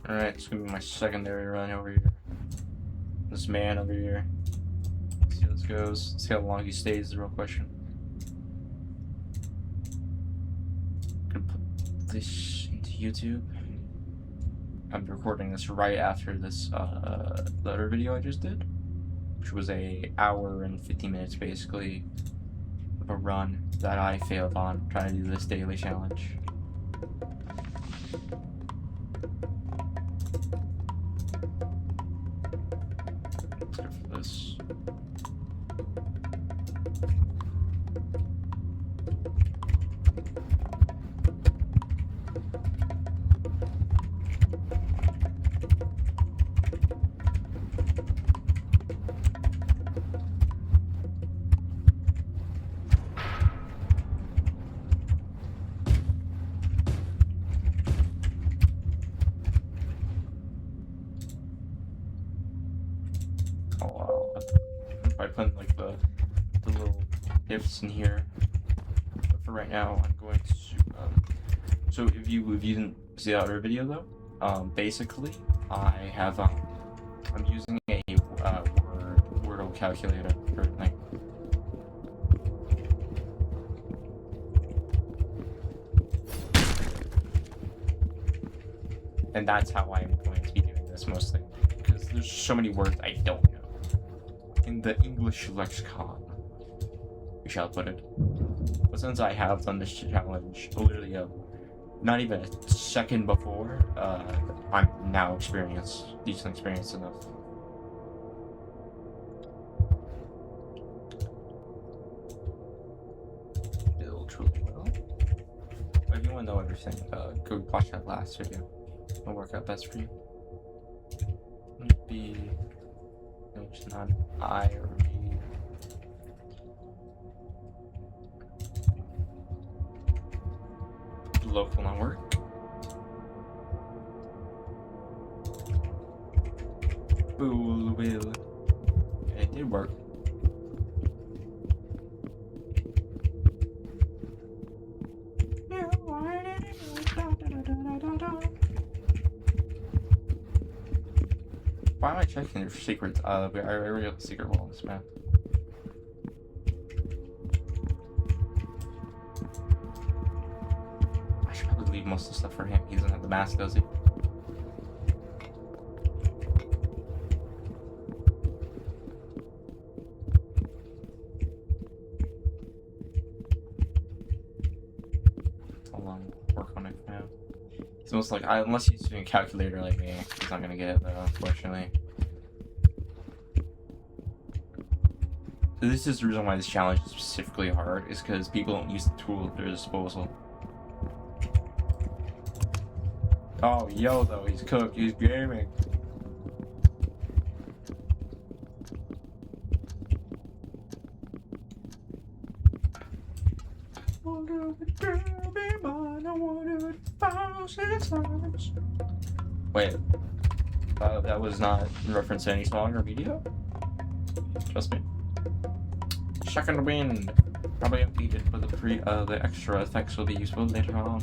Alright, it's gonna be my secondary run over here. This man over here. Let's see how this goes. Let's see how long he stays, is the real question. I'm gonna put this into YouTube. I'm recording this right after this the other video I just did, which was a hour and 50 minutes basically of a run that I failed on trying to do this daily challenge. Let's go for this. Oh wow, I put like the little ifs in here. But for right now, I'm going to. So if you didn't see the other video though, basically I have I'm using a Wordle calculator for like. And that's how I'm going to be doing this mostly, because there's so many words I don't know in the English lexicon, we shall put it. But since I have done this challenge literally not even a second before, I'm now decent experienced enough. Build truly well. But if you want to know everything, go watch that last video. It'll work out best for you. B. No, it's not I or B. Local not work. Bool will. It did work. Why am I checking your secrets? I already have the secret wall on this map. I should probably leave most of the stuff for him. He doesn't have the mask, does he? Hold on, work on it for now. It's almost like, unless he's doing a calculator like me, he's not gonna get it though, unfortunately. This is the reason why this challenge is specifically hard, is because people don't use the tool at their disposal. Oh, yo, though, he's cooked, he's gaming. Wait, that was not in reference to any song or video? Trust me. Second wind. Probably updated, but the extra effects will be useful later on.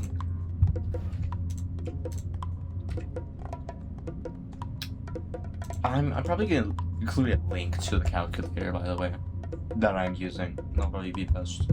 I'm probably gonna include a link to the calculator, by the way, that I'm using. That'll probably be best.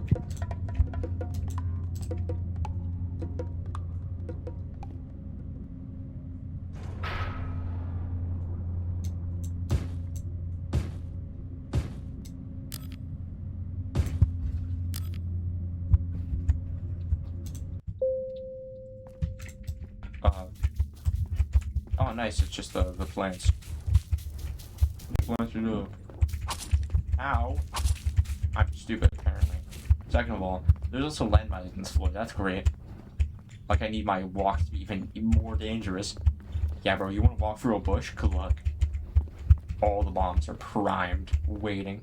Oh, nice. It's just the plants. The plants are new. Ow. I'm stupid, apparently. Second of all, there's also landmines in this floor. That's great. Like, I need my walk to be even more dangerous. Yeah, bro, you want to walk through a bush? Good luck. All the bombs are primed, waiting.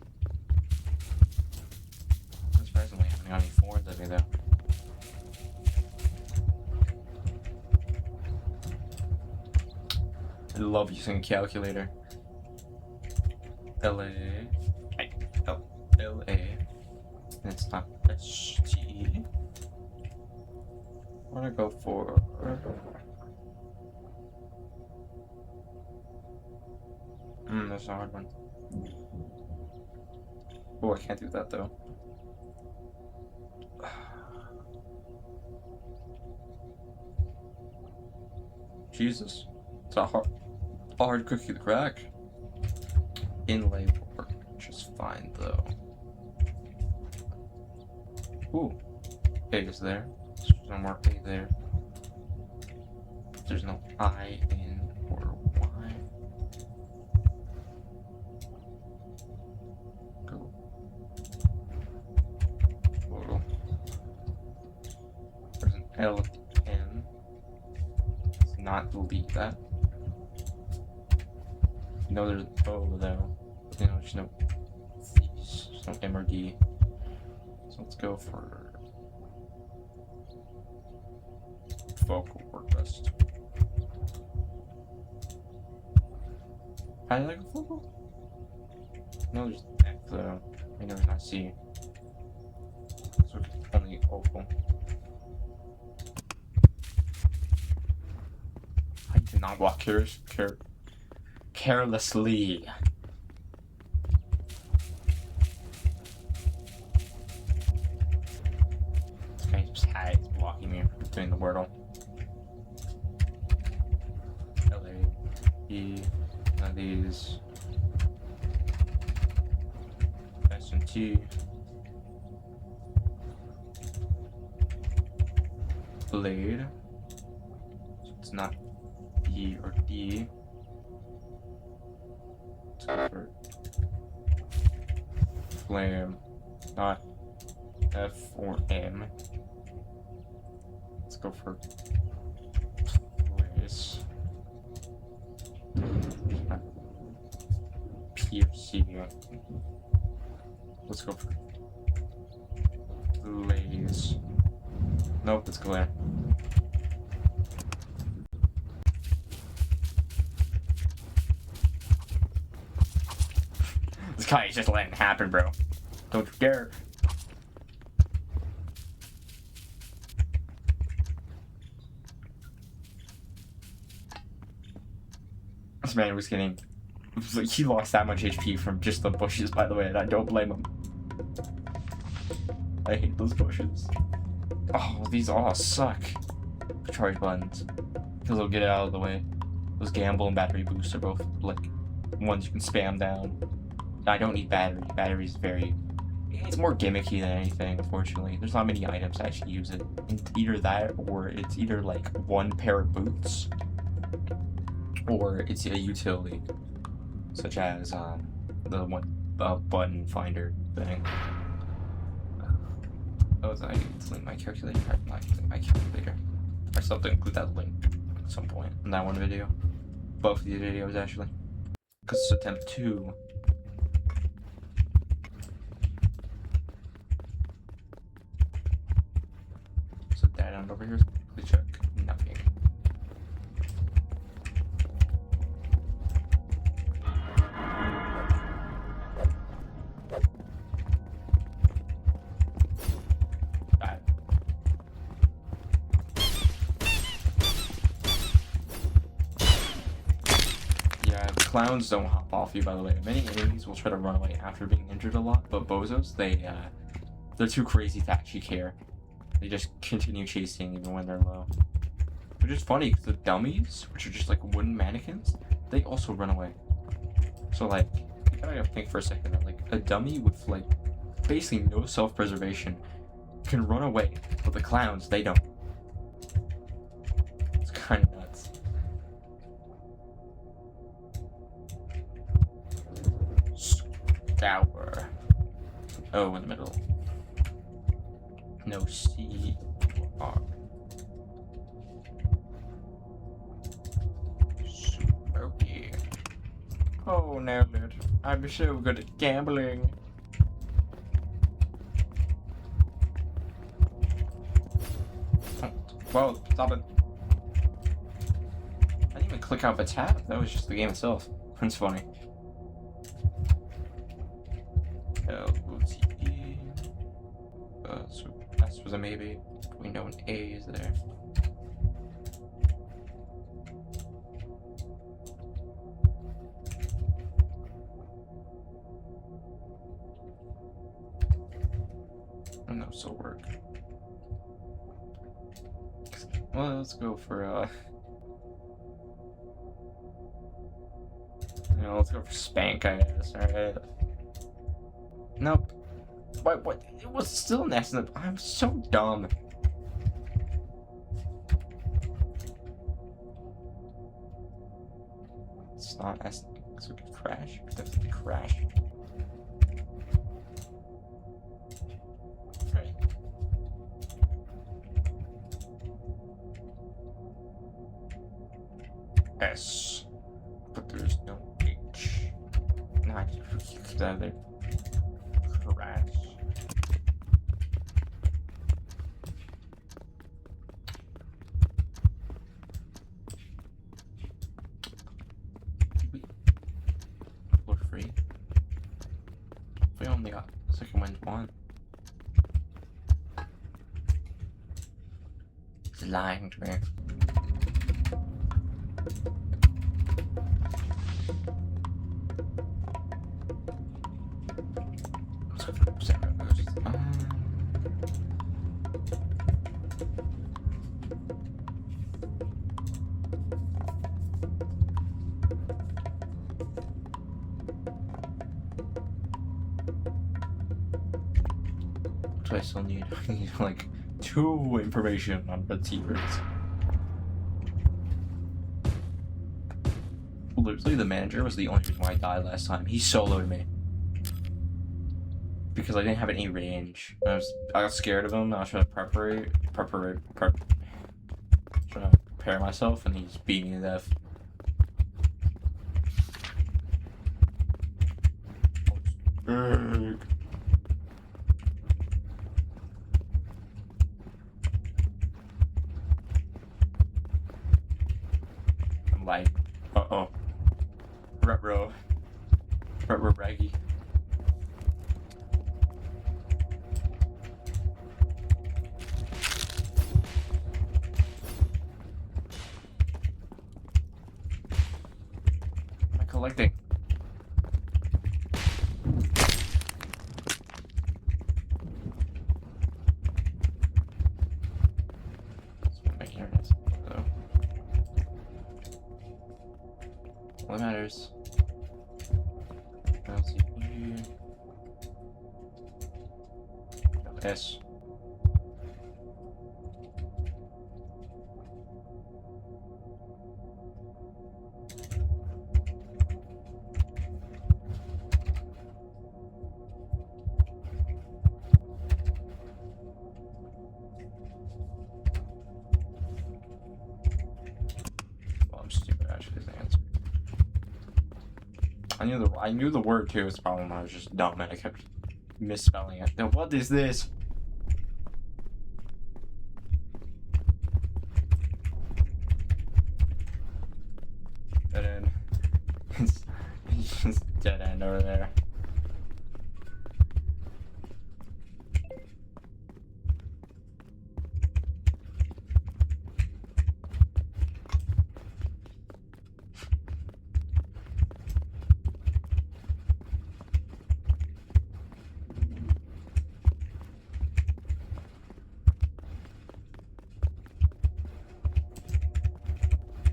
Surprisingly, I haven't got any forwards of me, though. I love using a calculator. LA. LA. And it's not ST. I want to go for That's a hard one. Oh, I can't do that though. Jesus. It's a hard cookie to crack. Inlay work just fine though. Ooh. A is there. There's no more A there. There's no I in or Y. Go. Total. There's an L in. Let's not delete that. No, there's O though. You know, there's no these. There's no M or D. So let's go for vocal work best. How do you like a vocal? No, there's F though. I know it's not C. So only vocal. I did not walk carelessly. This guy just is blocking me from doing the Wordle. L-A-E. None of these. S and T. Blade. So it's not E or D. Let's go for flame, not F or M. Let's go for place. P or C. Let's go for glaze. Nope, it's glare. This guy is just letting it happen, bro. Don't you dare. This man was getting... He lost that much HP from just the bushes, by the way, and I don't blame him. I hate those bushes. Oh, these all suck. Charge buttons. Because they'll get it out of the way. Those gamble and battery boost are both, like, ones you can spam down. I don't need battery. Battery's very... It's more gimmicky than anything, unfortunately. There's not many items that actually use it. It's either that, or it's either, like, one pair of boots, or it's a utility. Such as, the one button finder thing. Oh, I need to link my calculator. I have not linked my calculator. I still have to include that link at some point in that one video. Both of these videos, actually. Because it's attempt 2. So that end over here, quickly check. Nothing. Clowns don't hop off you, by the way. Many enemies will try to run away after being injured a lot, but bozos, they're too crazy to actually care. They just continue chasing even when they're low. Which is funny, because the dummies, which are just like wooden mannequins, they also run away. So like, you gotta think for a second that like a dummy with like basically no self-preservation can run away, but the clowns, they don't. It's kind of nuts. Scour. Oh, in the middle. No C R. Smoky. Oh, nailed it. I'm so good at gambling. Oh, whoa, stop it. I didn't even click out the tab. That was just the game itself. That's funny. L-O-T-E. So S was a maybe. We know an A is there. That'll still work. Well, let's go for let's go for spank, I guess. Alright. Nope. What? It was still next to the. I'm so dumb. It's not S. So it could crash. Definitely crash. Right. S. But there's no H. Not the other. Crash. We're free. We only got second wins one. He's lying to me. So I still need, like 2 information on red secrets. Literally, the manager was the only reason why I died last time. He soloed me because I didn't have any range. I got scared of him. I was trying to trying to prepare myself, and he just beat me to death. I'm like, uh-oh. Retro raggy. Am I collecting? What matters? I'll see here. S. Well, I'm stupid. Actually, the answer. I knew the word too. It's the problem. I was just dumb and I kept misspelling it. Now, what is this? Dead end. It's just dead end over there.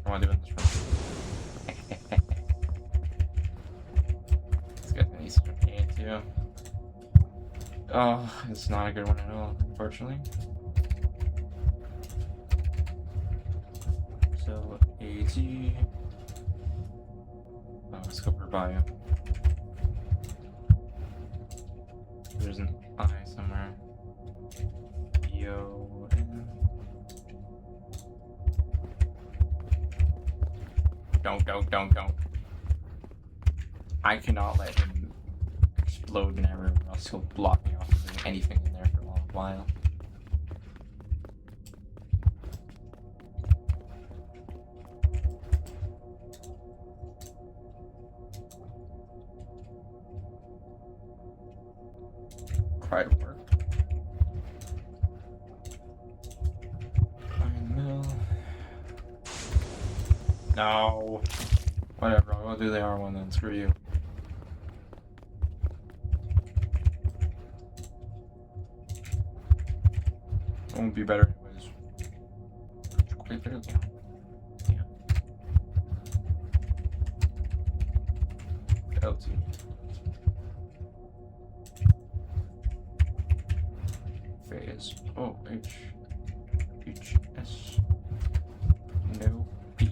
What am I doing this from? This guy's gonna need some pain too. Oh, it's not a good one at all, unfortunately. So, AT. Oh, let's go for bio. There's an I somewhere. Yo. Don't. I cannot let him explode in everywhere, or else he'll block me off from doing anything in there for a long while. Try to work. No. Whatever, I'll do the R1 then, screw you. It won't be better anyways. Great video game. Damn. L2. Phase. Oh, H, S. No, P.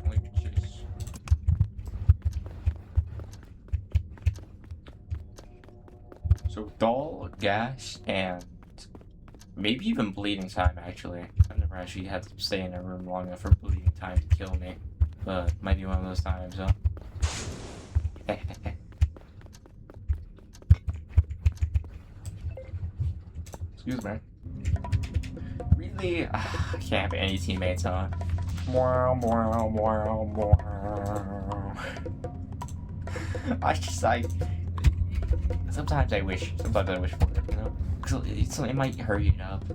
Only Chase. So, doll, gas, and maybe even bleeding time, actually. I've never actually had to stay in a room long enough for bleeding time to kill me. But might be one of those times, huh? Excuse me. Really? I can't have any teammates, huh? Sometimes I wish for it, you know? Because it might hurry it up.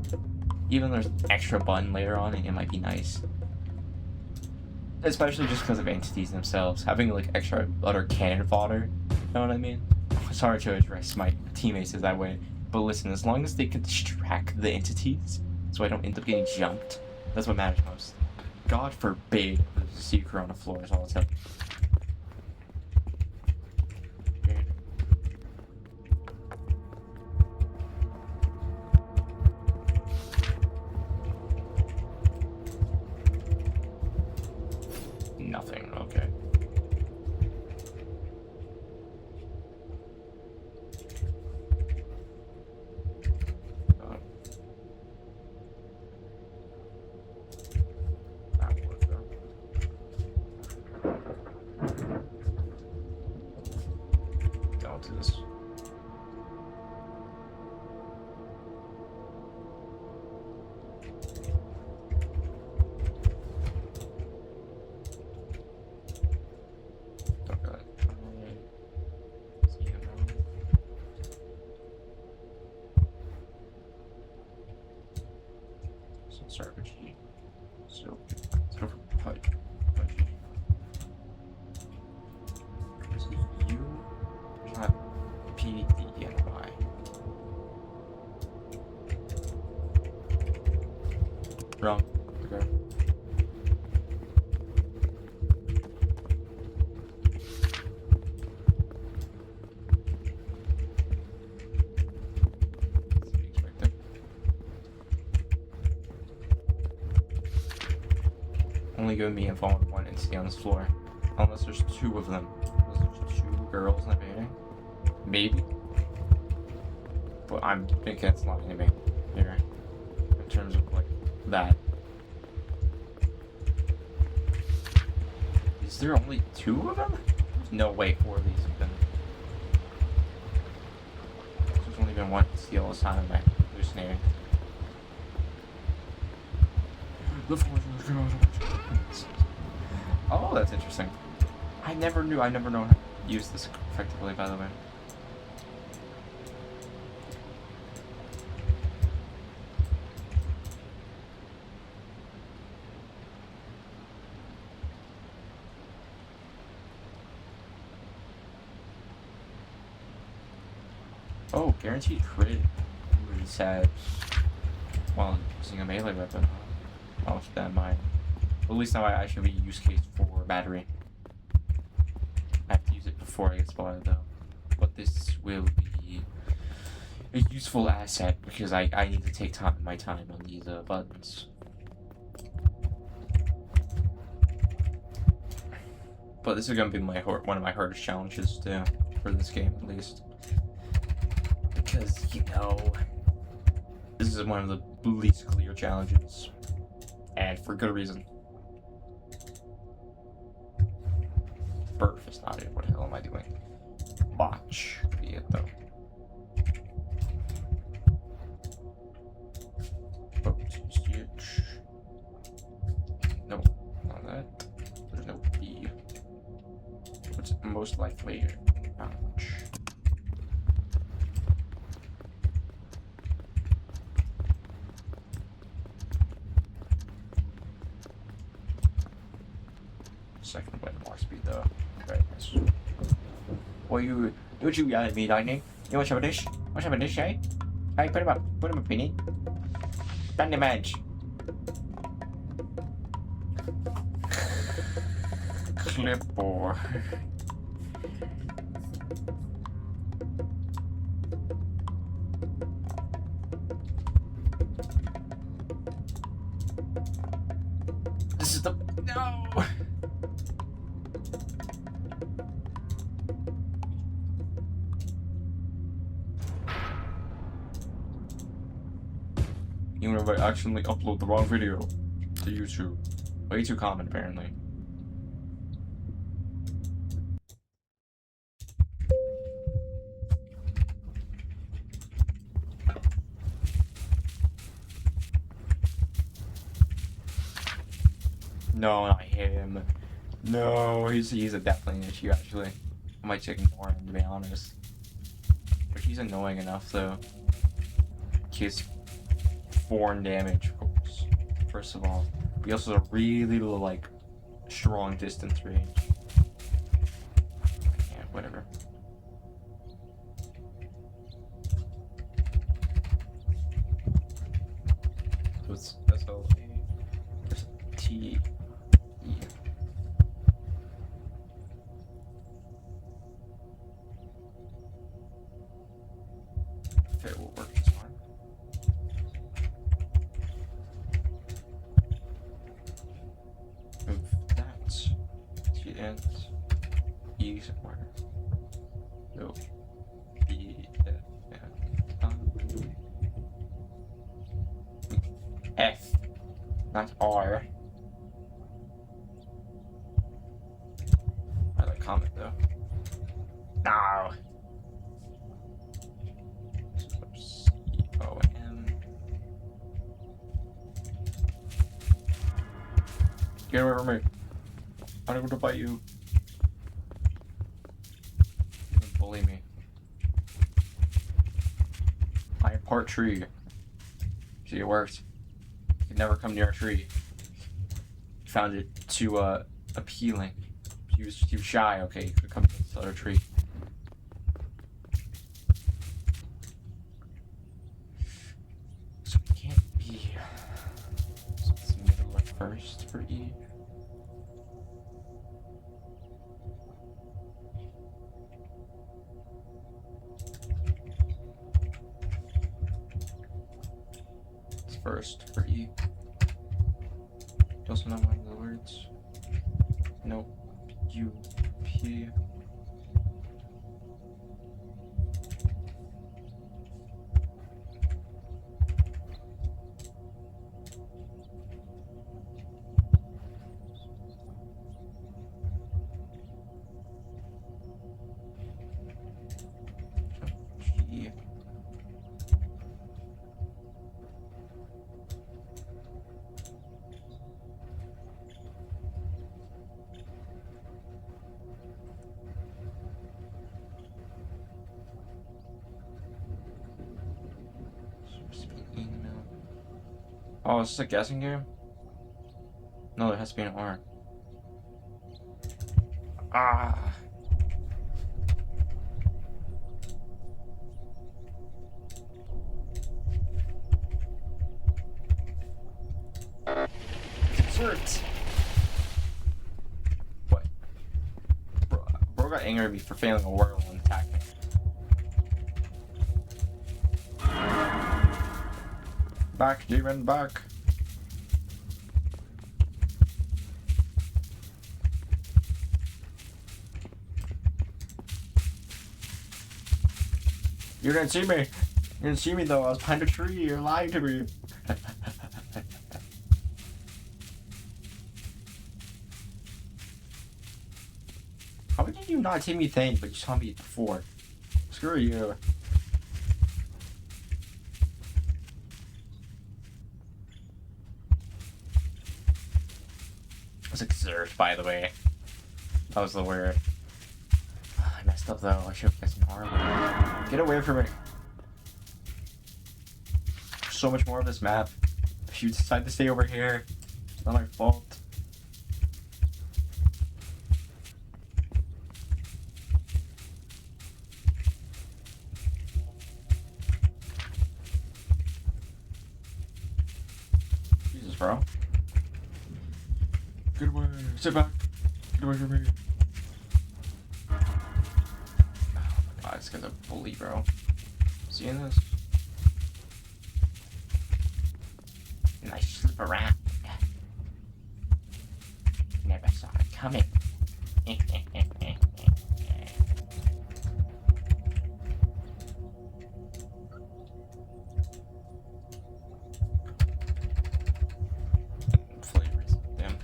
Even though there's an extra button later on, and it might be nice. Especially just because of entities themselves. Having like extra other cannon fodder, you know what I mean? It's hard to address my teammates that way. But listen, as long as they can distract the entities, so I don't end up getting jumped, that's what matters most. God forbid there's a secret on the floor is all it's up. Nothing, okay. Don't do this. Sarbagy. So let's go for pudgy. This is U, not P, D, and Y. Wrong. Okay. Only giving me info on one entity on this floor. Unless there's two of them. Unless there's two girls in the painting. Maybe. But I'm thinking it's lying to me here. In terms of like that. Is there only two of them? There's no way 4 of these have been. There's only been one entity all this time. I'm hallucinating. Oh, that's interesting. I never knew how to use this effectively, by the way. Oh, guaranteed crit. Really sad. While using a melee weapon. I'll keep that in mind. Well, at least now I should be use case for battery. I have to use it before I get spotted though. But this will be a useful asset because I need to take my time on these buttons. But this is gonna be one of my hardest challenges too, for this game at least. Because, you know, this is one of the least clear challenges. And for good reason. Birth is not it. What the hell am I doing? Botch could be it though. Oh, stitch. No, not that. There's no B. What's most likely? Ouch. Second win, more speed though. Very nice. What you got at me, Lightning? You want some of this? Want some of this, eh? Hey, put him up. Put him up, Penny. Stand him edge. Clipboard. This is the no. Even if I accidentally upload the wrong video to YouTube. Way too common, apparently. No, not him. No, he's definitely an issue, actually. I might just ignore him, to be honest. But he's annoying enough, though. He's 4 damage, of course. First of all. He also has a really, like, strong distance range. Yeah, whatever. So it's S-L-A. T. E. It will work just fine. Move that to the end. E somewhere. No. E. F. Not R. I like comment though. No. C-O-M. Get away from me. I don't want to bite you. Don't bully me. I am part tree. See, it worked. You'd never come near a tree. Found it too appealing. He was shy. Okay, he could come to this other tree. So it can't be. So it's middle at first for E. It's first for E. Also not one of the words. Nope. U P. G. Oh, is this a guessing game? No, there has to be an R. Ah. Dessert. What? Bro got angry at me for failing a whirl and attacked me. Back, demon, back. You didn't see me. You didn't see me though. I was behind a tree. You're lying to me. How did you not see me then, but you saw me before? Screw you. It was exert, by the way. That was the word. I messed up though. I should have guessed an R. Get away from me. So much more of this map. If you decide to stay over here, it's not my fault. Get away. Sit back. Get away from me. Oh my god, this guy's a bully, bro. Seeing this? Nice slip around. Never saw it coming. Flavors, damn.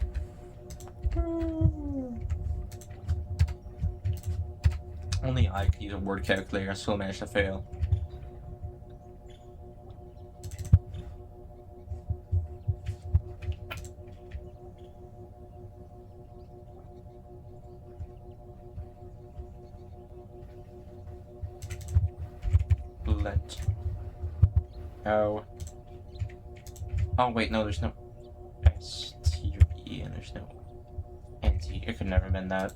Only I can use a word calculator and still manage to fail. Let. Oh. Oh wait, no, there's no S-T or E and there's no N-T. It could never have been that.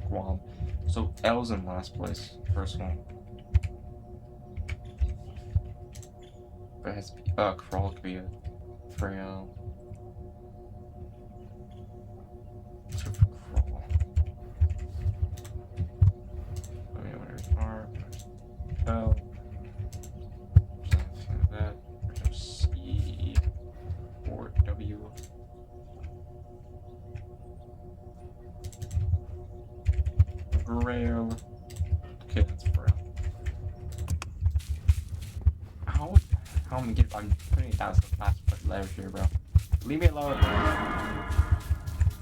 Guam. So L's in last place. First one. But it has to be, crawl could be a frail. Let's go for crawl. I mean, where's R? L. There's nothing like that. There's no C or W. Grail. Okay, that's frail. How am I getting? I'm putting it down so fast, but letters here, bro. Leave me alone.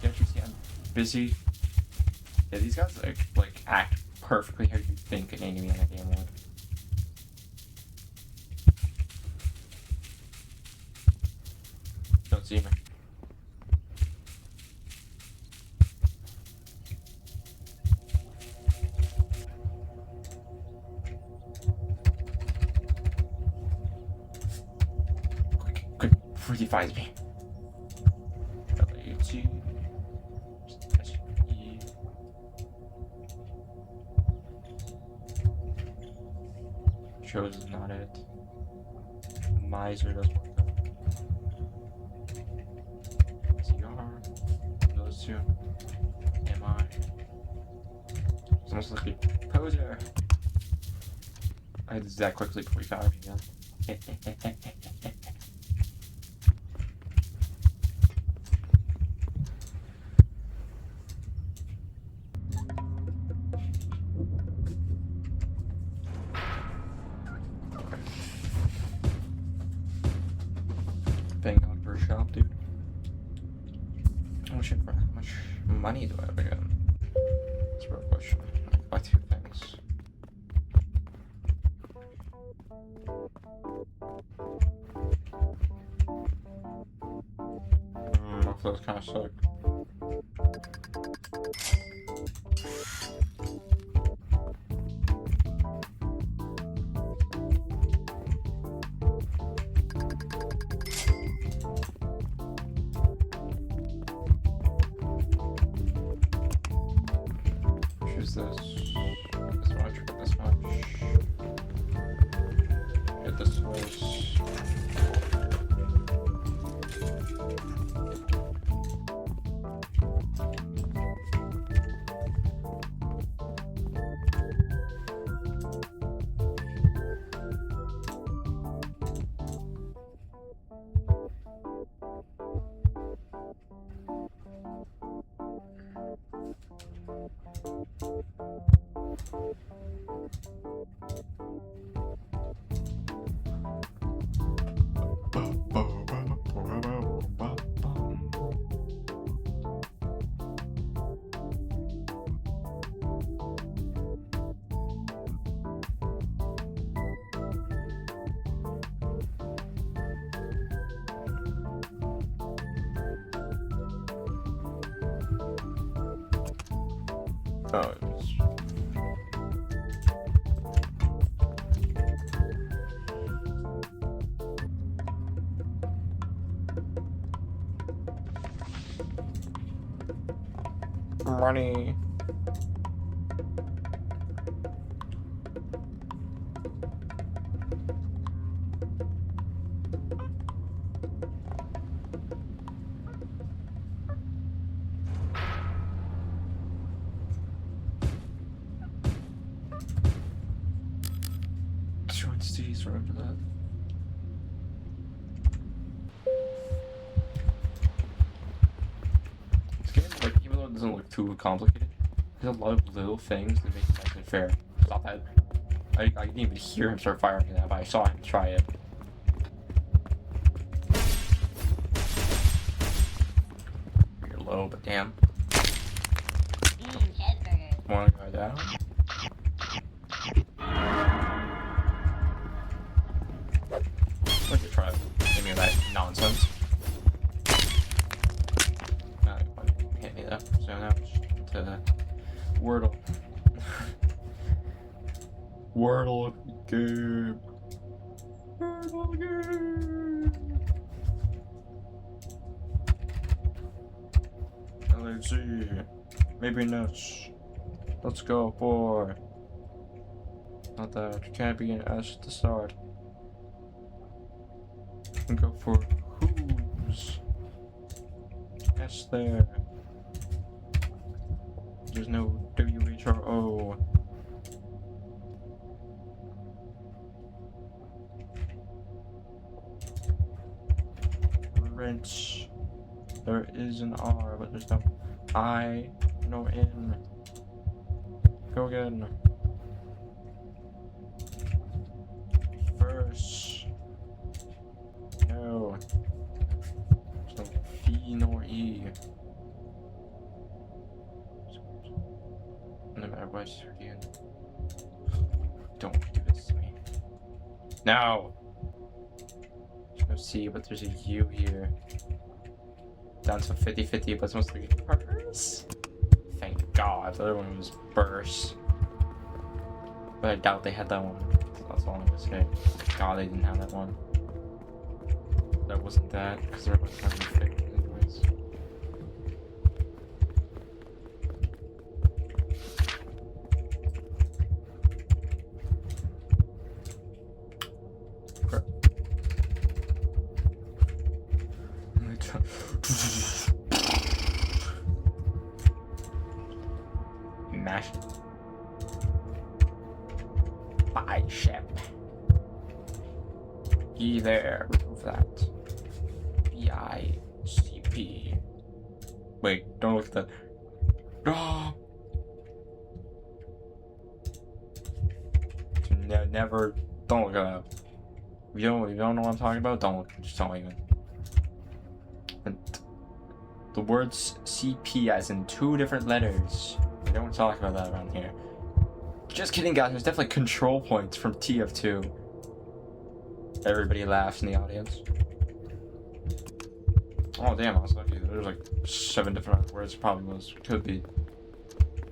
Can't you see I'm busy? Yeah, these guys like act perfectly how you think an enemy in a game would. Don't see me. Quick, before he finds me. W-T. S-E. Chose is not it. Miser doesn't work though. CR. Those two. MI. It's almost like a poser. I did that quickly before we found me again. Thank God for a shop, dude. Oh shit, bro. How much money do I have again? That's a real question. I can buy two things. I feel it's kind of sick. Choose this. This much, get this much. Hit this twice. Oh, money. just remember that. This game, like, even though it doesn't look too complicated, there's a lot of little things that make it nice and fair. Stop that. I didn't even hear him start firing that, but I saw him try it. You're low, but damn. One guy down. Like to try any of that nonsense. No, hit me though. So now to Wordle. Wordle game. Wordle game. Let's see. Maybe nuts. Let's go for. Not that. Can't be an S to start. And go for who's. S there. There's no WHRO. Rinse. There is an R, but there's no I, no N. Go again. Verse. No. There's no V nor E. No matter what, it's again. Don't do this to me. No! There's no C, but there's a U here. Down to 50-50, but it's mostly burst. Thank God. The other one was burst. But I doubt they had that one. That's all I'm gonna say. Thank God they didn't have that one. That wasn't that, because they're both kind of fake anyways. Mash. Bicep. E there. Remove that. BICP. Wait, don't look at that. Oh. Never. Don't look at that. If you don't know what I'm talking about, don't look. Just don't even. And the words CP as in 2 different letters. We don't talk about that around here. Just kidding, guys. There's definitely control points from TF2. Everybody laughs in the audience. Oh damn, I was lucky. There's like 7 different words. Probably was. Could be.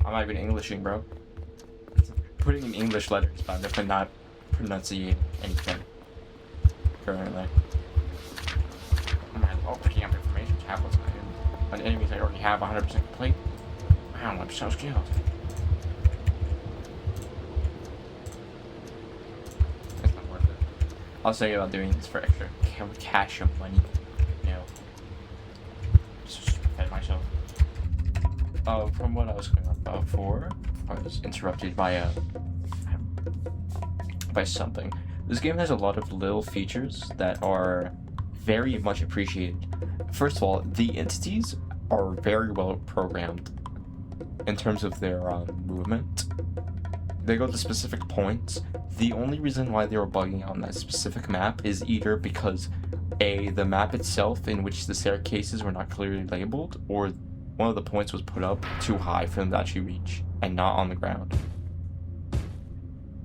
I'm not even Englishing, bro. Putting in English letters, but I'm definitely not pronunciating anything currently. I love picking up information tablets on enemies I already have 100% complete. Wow, I'm so skilled. That's not worth it. I was thinking about doing this for extra cash and money. You know, just fed myself. From what I was going on about before, I was interrupted by something. This game has a lot of little features that are very much appreciated. First of all, the entities are very well programmed in terms of their movement. They go to specific points. The only reason why they were bugging on that specific map is either because the map itself in which the staircases were not clearly labeled, or one of the points was put up too high for them to actually reach and not on the ground.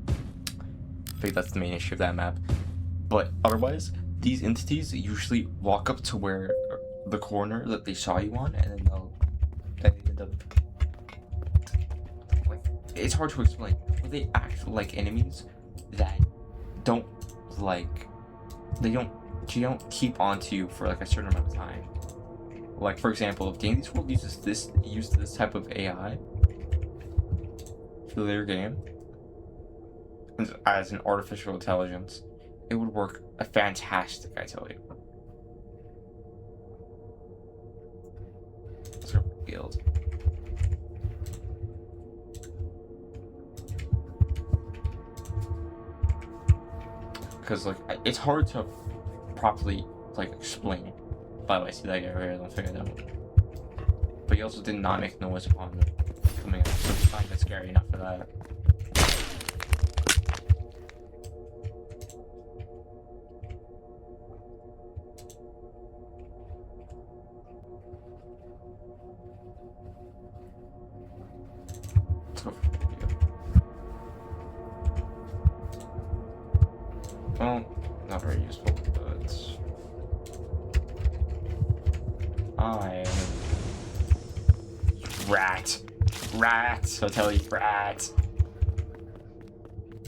I think that's the main issue of that map. But otherwise, these entities usually walk up to where the corner that they saw you on, and then they end up, like, it's hard to explain, but they act like enemies that don't keep onto you for like a certain amount of time. Like, for example, if Dandy's World uses this type of AI for their game as an artificial intelligence, it would work fantastic, I tell you. Let's go for guild. because like it's hard to properly like explain. By the way, see that guy right here? Don't figure it out. But he also did not make noise upon coming out, so it's not even scary enough for that. Let's go for the video. Well, not very useful, but rat. I'll tell you, rat.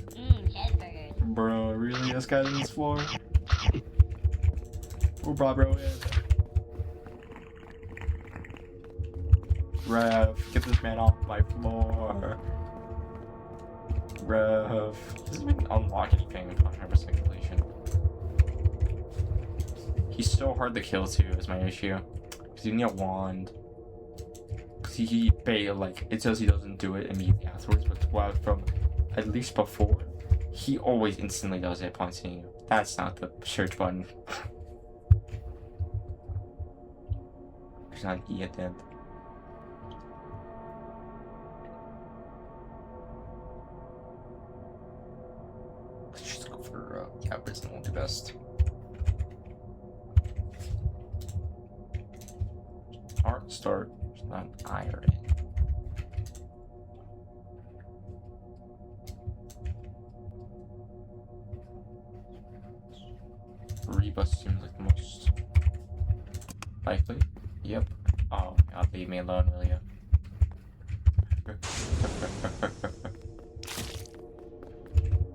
Cheeseburger. Bro, really? This guy's on this floor? Oh, bro, is. Rev, get this man off my floor. Rev. He doesn't even unlock anything with 100% completion. He's so hard to kill too, is my issue. Because you need a wand. Because he like, it says he doesn't do it immediately afterwards, but from at least before, he always instantly does it upon seeing you. That's not the search button. There's not an E at the end. Let's just go for yeah, Prison won't do best. Art start. There's not an I or A. Reba seems like the most likely. Yep. Oh god, leave me alone, will you?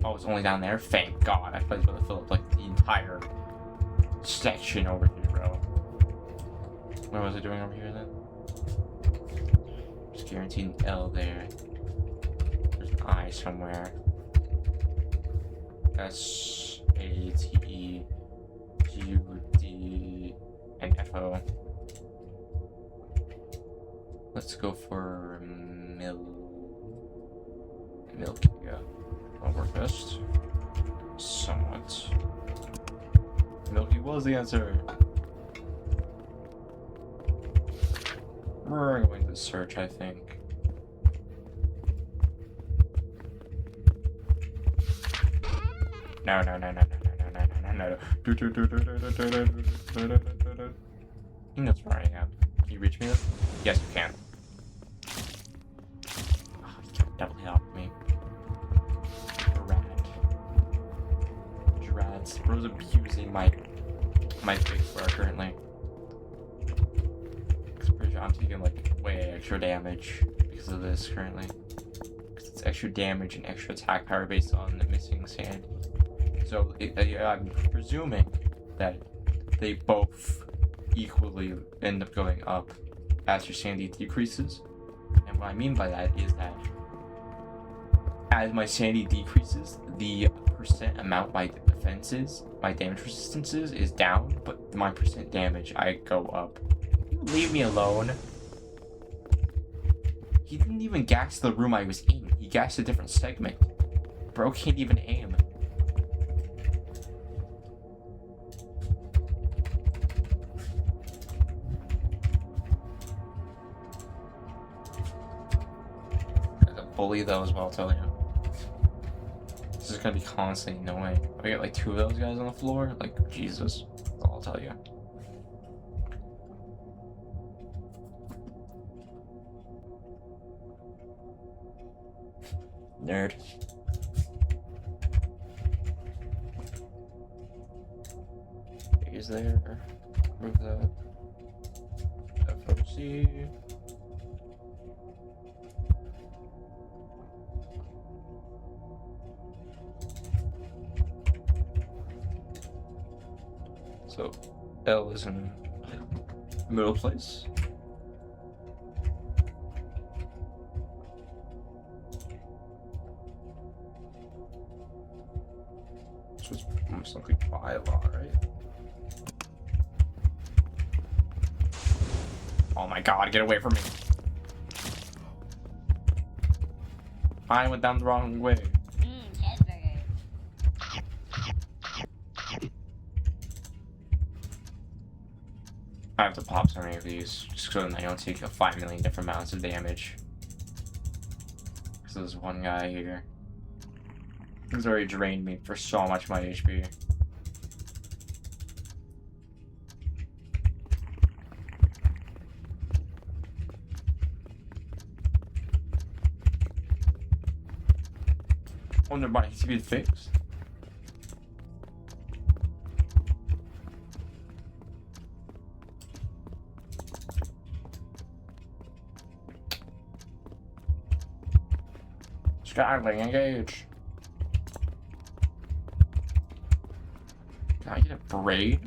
Oh, it's only down there? Thank god. I thought I was gonna fill up like the entire section over here, bro. What was I doing over here then? Just guaranteed an L there. There's an I somewhere. S-A-T-E G-U-D and F-O. Let's go for milk. Yeah, that'll work best. Somewhat. Milky was the answer. We're going to search, I think. No. I think that's running out. Can you reach me though? Yes, you can. Oh, you can't definitely help me. Drats. Bro's abusing my big bar currently. Pretty sure I'm taking like way extra damage because of this currently. Because it's extra damage and extra attack power based on the missing sand. So I'm presuming that they both equally end up going up as your sanity decreases. And what I mean by that is that as my sanity decreases, the percent amount my defenses, my damage resistances is down, but my percent damage I go up. Leave me alone. He didn't even gas the room I was in. He gassed a different segment. Bro can't even aim. Bully though as well, I'll tell you. This is gonna be constantly annoying. I got like 2 of those guys on the floor, like Jesus. That's all I'll tell you. Nerd. Is there? Move that. FOC. So L is in middle place. So it's almost like by a lot, right? Oh my god, get away from me. I went down the wrong way. Cheeseburger. I have to pop so many of these just so I don't take 5 million different amounts of damage. Because there's one guy here. He's already drained me for so much of my HP. Wonder why he's been fixed. Skyling, engage. Can I get a braid?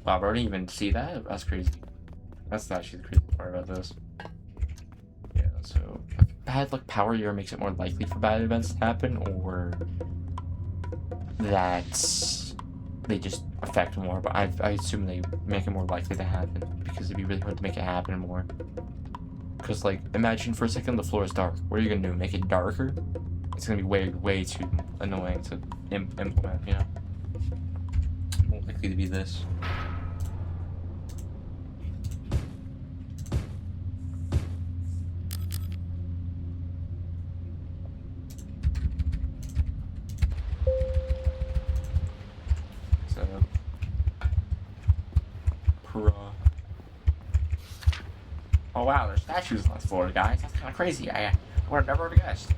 Wow, bro, I didn't even see that? That's crazy. That's actually the crazy part about this. Yeah, so bad luck power year makes it more likely for bad events to happen, or that they just affect more, but I assume they make it more likely to happen because it'd be really hard to make it happen more. Because, like, imagine for a second the floor is dark. What are you gonna do? Make it darker? It's gonna be way too annoying to implement, you know? More likely to be this. Oh wow, there's statues on this floor, guys. That's kind of crazy. I would have never guessed.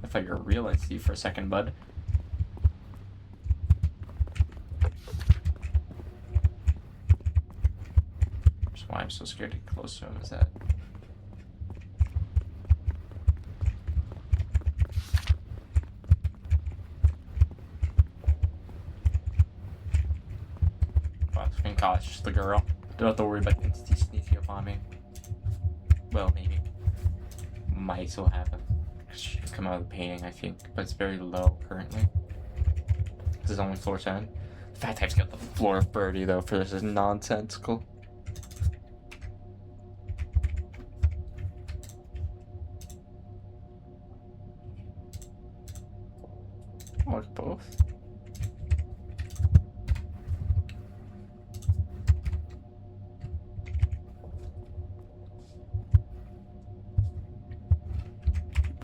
I thought you were real NC for a second, bud. That's why I'm so scared to get close to him, is that... Thank God, it's just the girl. Don't have to worry about entity sneaking up on me. Well, maybe. Might still happen. Because she can come out of the painting, I think. But it's very low currently. This is only floor 10. Fat type's got the floor of Birdie, though, for this is nonsensical. I like both.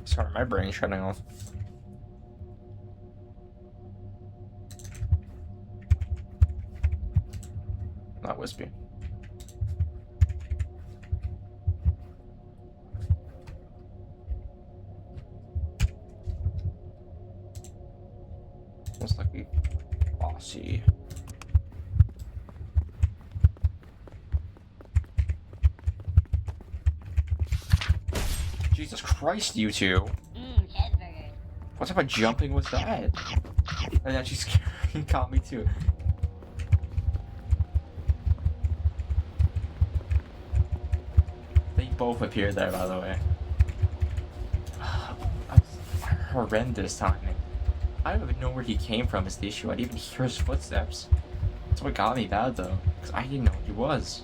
Sorry, my brain's shutting off. Not wispy. Looks like we bossy. Jesus Christ, you two. What type of jumping was that? And then she caught me too. They both appeared there, by the way. Horrendous timing. I don't even know where he came from is the issue. I didn't even hear his footsteps. That's what got me bad though, because I didn't know who he was.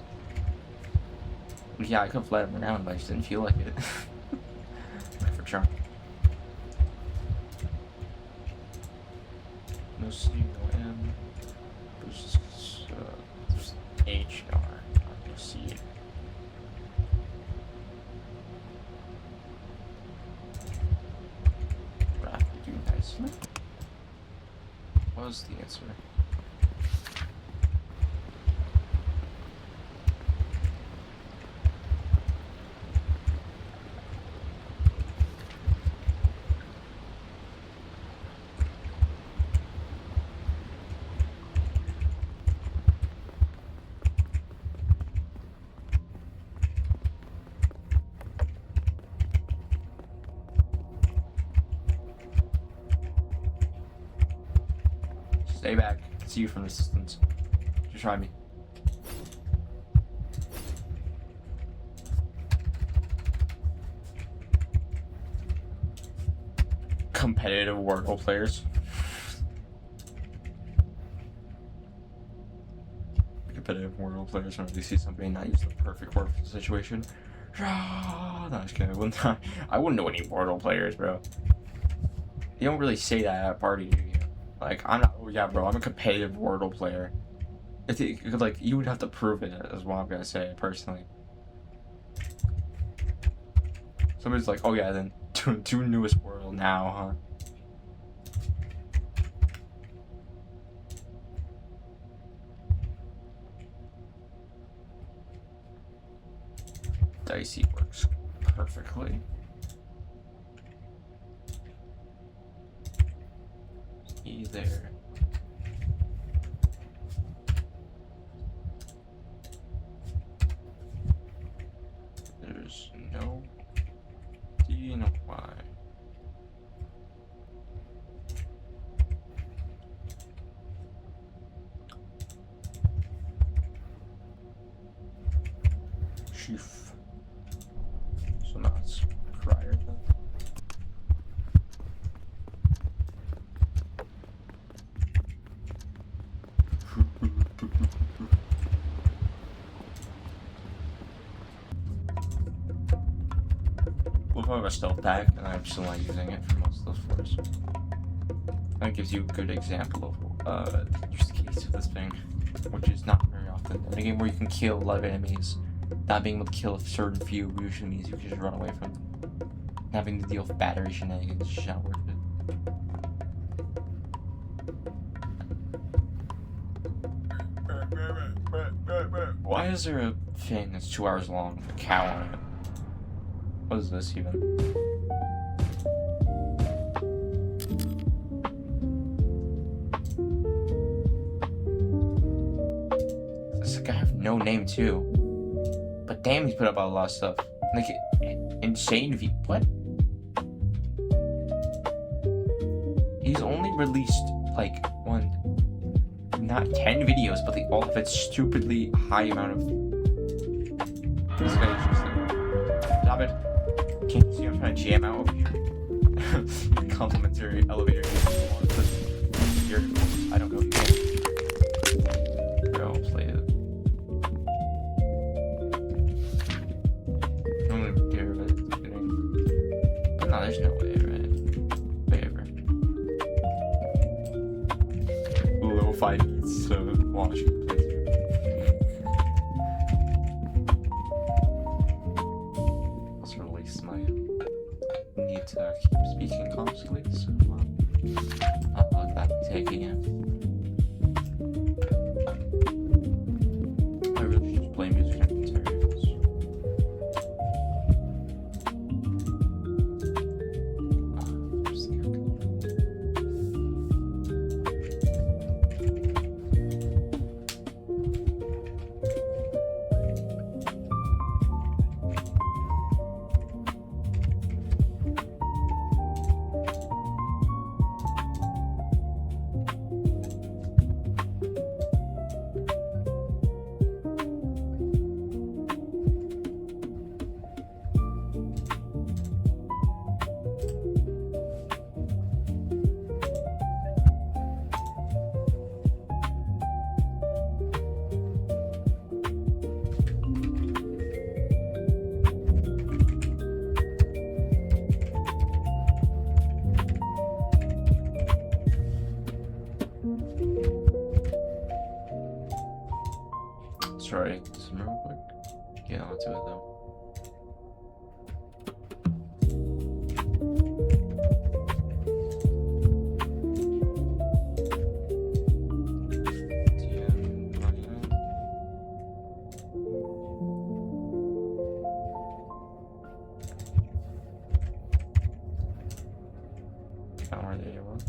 Yeah, I could have let him around, but I just didn't feel like it. For sure. No C, no M. There's H, R, no C. Rapidly do nicely. What was the answer? Stay back. I can see you from the distance. Just try me. Competitive Wordle players. competitive Wordle players whenever they see somebody not use the perfect word for the situation. No, just kidding. I wouldn't know any Wordle players, bro. You don't really say that at a party, do you? Like, I'm not. Oh yeah, bro. I'm a competitive Wordle player. Like, you would have to prove it, is what I'm gonna say personally. Somebody's like, oh yeah, then two newest Wordle now, huh? Dicey works perfectly. E there. There's no D, no Y. Chief. So now it's prior then. We'll have a stealth pack, and I'm still not using it for most of those floors. That gives you a good example of the use case of this thing, which is not very often. In a game where you can kill a lot of enemies, not being able to kill a certain few usually means you can just run away from them. Having to deal with battery shenanigans is just not worth it. Why is there a thing that's 2 hours long with a cow on it? What is this even? This guy have no name too. But damn, he's put up a lot of stuff. Like, insane view. What? He's only released, like, not 10 videos, but they all have a stupidly high amount of... This guy is just like... Stop it. Can't you see I'm trying to jam out over here? Complimentary elevator. Here. I don't go here. Go play it. I'm gonna get rid of it. No, there's no way, right? Whatever. Low 5 beats, so watch it play through. Let's release my need to keep speaking constantly, so I'll log back and take again. I really should just play music inventories. Sorry, just real quick. Get onto it though. Found where the was.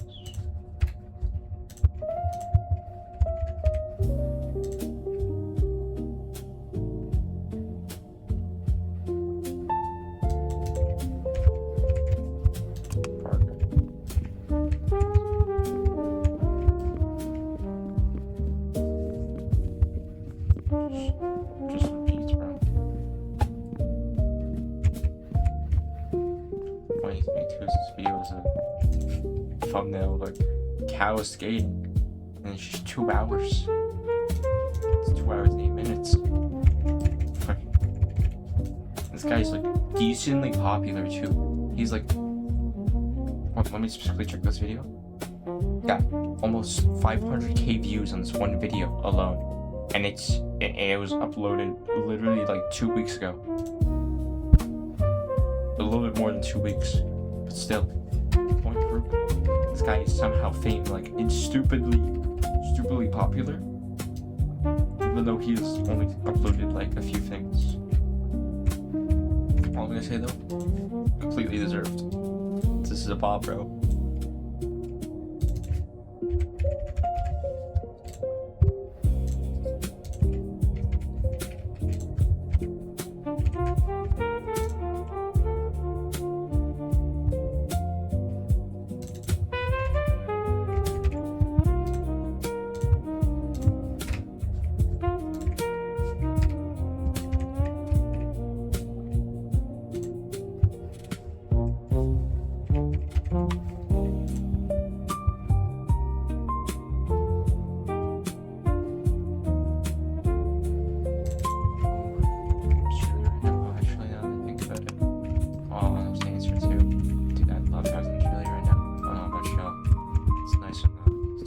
Just repeats, bro. Why he's made two videos of thumbnail like cow skating, and it's just 2 hours. It's 2 hours. This guy's like decently popular too. He's like, let me specifically check this video. Got almost 500k views on this one video alone, and it was uploaded literally like 2 weeks ago. A little bit more than 2 weeks, but still, point proof. This guy is somehow famous, like, and stupidly popular, even though he's only uploaded like a few things. All I'm gonna say though, completely deserved. This is a bot, bro.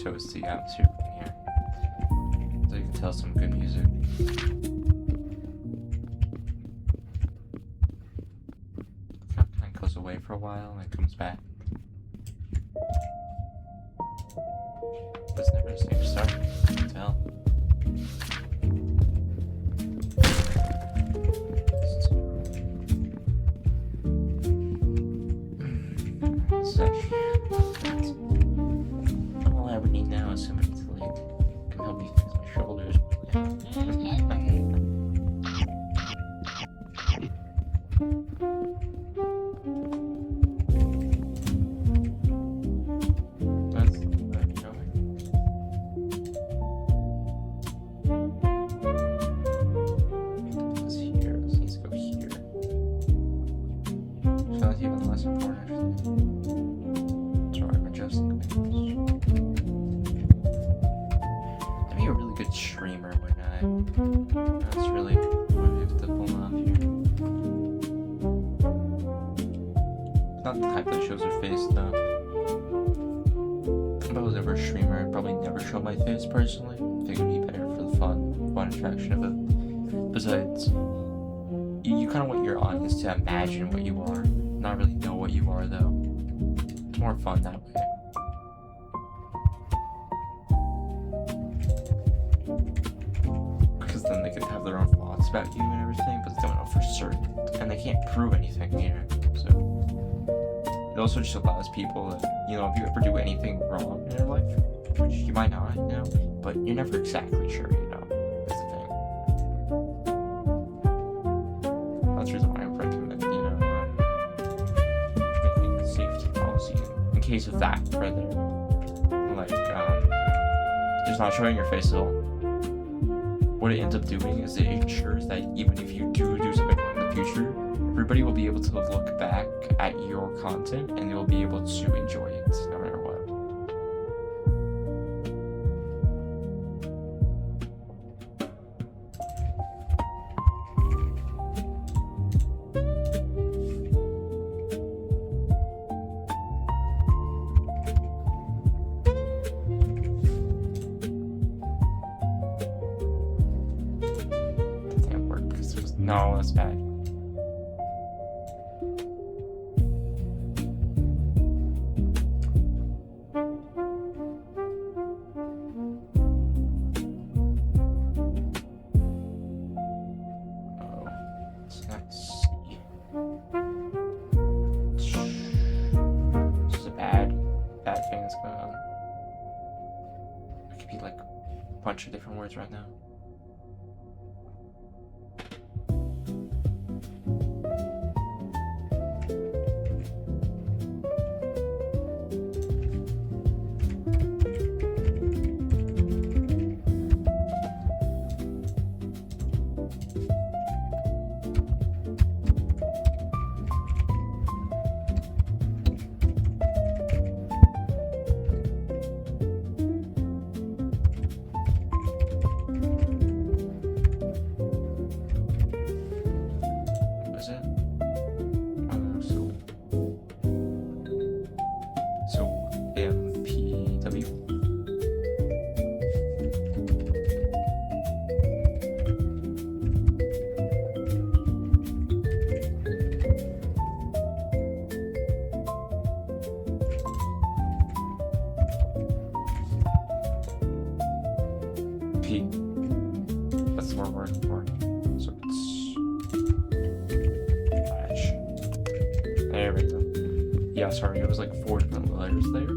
Toasty atmosphere in here, so you can tell some good music. Kind of goes away for a while and then comes back, but it's never the same start. You can tell. Now somebody to like can help me fix my shoulders. That's the way I'm going. Let's here. Let's go here. So that's even less important actually. Sorry, I'm adjusting things. A really good streamer when that's really what we have to pull off here. Not the type that shows her face though. If I was ever a streamer, I'd probably never show my face personally. I think it'd be better for the fun attraction of it. Besides, you kind of want your audience to imagine what you are, not really know what you are though. It's more fun that way. Then they could have their own thoughts about you and everything, but they don't know for certain, and they can't prove anything here. So it also just allows people that, you know, if you ever do anything wrong in your life, which you might not, you know, but you're never exactly sure, you know, is the thing. That's the reason why I recommend, you know, making a safety policy in case of that further, like just not showing your face at all. What it ends up doing is it ensures that even if you do something wrong in the future, everybody will be able to look back at your content and they will be able to enjoy it no matter what. No, that's bad. Oh, let's see. This is a bad thing that's going on. It could be like a bunch of different words right now. we're working for. So it's patch. There we go. Yeah, sorry, it was like 4 different letters there.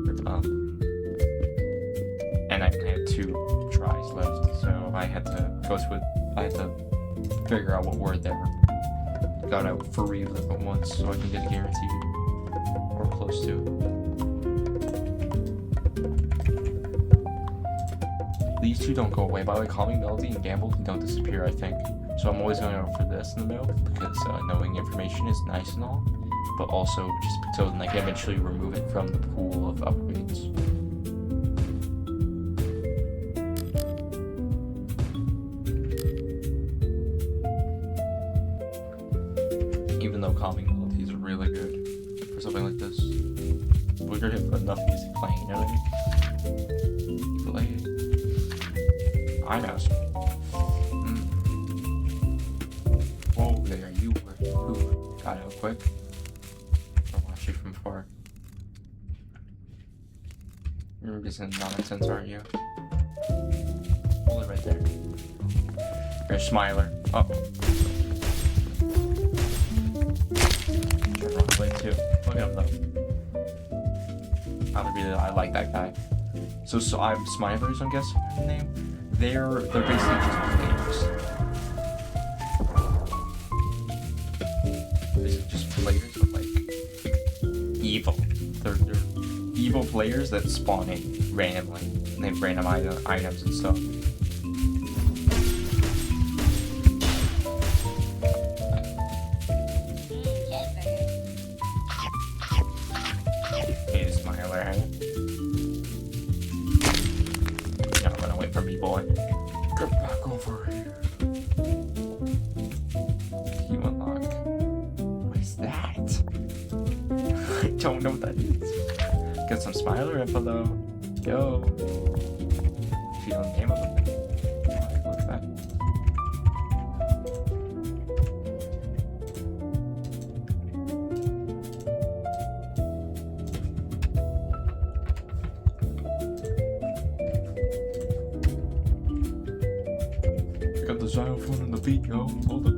And I had 2 tries left, so I had to go to it. I had to figure out what word they got out for reliving at once, so I can get a guaranteed or close to. These 2 don't go away. By the way, Calming Melody and Gamble don't disappear, I think. So I'm always going to go for this in the middle because knowing information is nice and all, but also just so then I can eventually remove it from the pool of upgrades. Even though Calming Melodies are really good for something like this. We're gonna put enough music playing, you know what I mean? Play. I know. Whoa there, you were. Ooh, got out quick. I'll watch you from far. You're just in nonsense, aren't you? Hold it right there. You're a smiler. Oh. Wrong way too. Look at him though. I like that guy. So I'm Smilers, I'm guessing the name. They're basically just players. Basically just players, but like evil. They're evil players that spawn in randomly. And they have random items and stuff. Boy, get back over here. You unlock. What is that? I don't know what that is. Get some Smiler info though. Go. If you don't name of them. Look at that. Got the xylophone and the beat, yo. Hold it.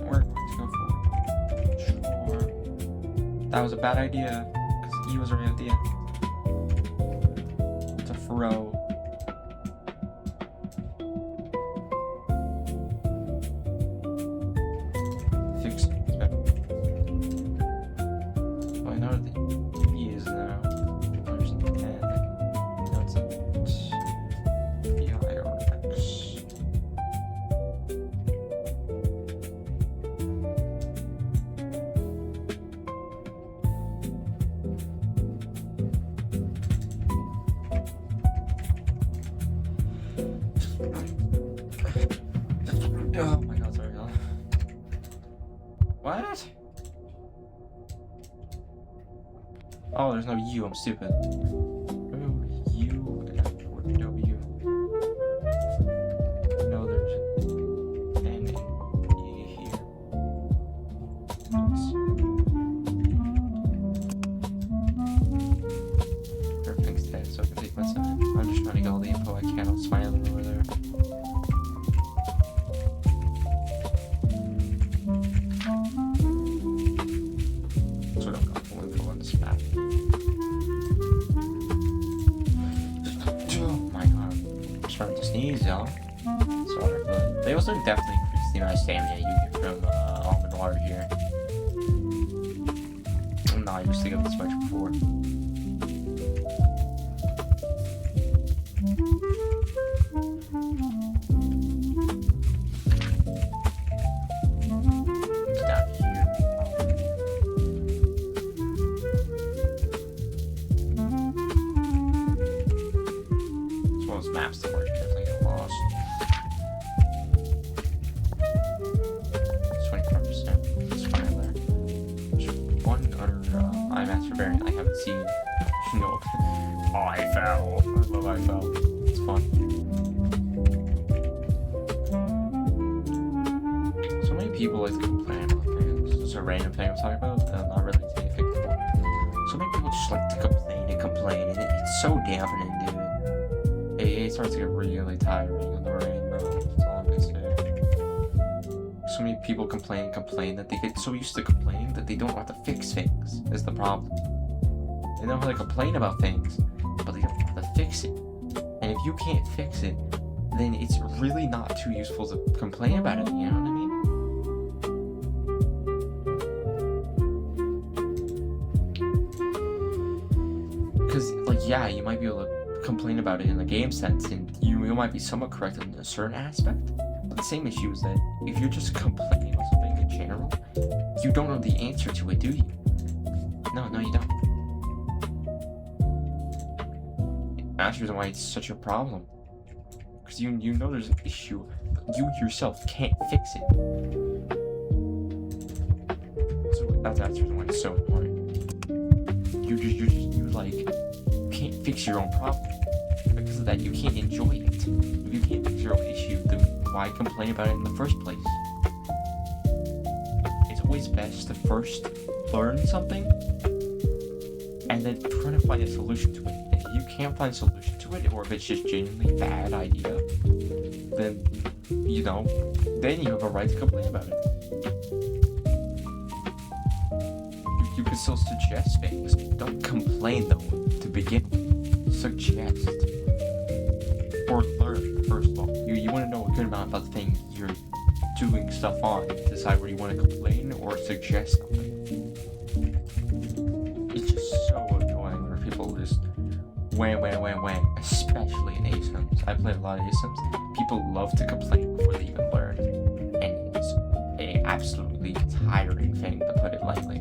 We're going to go for it. Sure. That was a bad idea, because he was already at the end. It's a throw. Fix it. Oh, I know that. Oh my god, sorry. What? Oh, there's no U, I'm stupid. Oh, U and W. No, there's N and E here. Everything's dead, so I can take my time. I'm just trying to get all the info I can on Smiling over there. Starting to sneeze, y'all. Sorry, but they also definitely increase the amount of stamina you get from almond water here. I'm not used to get this much before. It's down here. As well as maps that work. 25%. It's fine there. There's one other iMaster variant I haven't seen. No. Oh, I fell. I love I fell. It's fun. So many people like to complain about things. It's a random thing I'm talking about, and not really anything cool. So many people just like to complain and complain, and it's so dampening, dude. It starts to get really tiring in the brain, bro. That's all I'm gonna say. So many people complain that they get so used to complaining that they don't know how to fix things. Is the problem. They know how to complain about things, but they don't know how to fix it. And if you can't fix it, then it's really not too useful to complain about it, you know what I mean? Because, like, yeah, you might be able to complain about it in the game sense, and you might be somewhat correct in a certain aspect, but the same issue is that if you're just complaining about something in general, you don't know the answer to it, do you? No, you don't. That's the reason why it's such a problem. Because you know there's an issue, but you yourself can't fix it. So that's the reason why it's so important. You like can't fix your own problem. Because of that, you can't enjoy it. If you can't fix your own issue, then why complain about it in the first place? It's always best to first learn something and then try to find a solution to it. And if you can't find a solution to it, or if it's just genuinely a bad idea, then, then you have a right to complain about it. You can still suggest things. Don't complain, though, to begin with. Suggest. Or learn, first of all. You want to know a good amount about the thing you're doing stuff on. Decide whether you want to complain or suggest something. It's just so annoying for people to just wham, especially in ASIMs. I play a lot of ASIMs. People love to complain before they even learn. And it's an absolutely tiring thing, to put it lightly.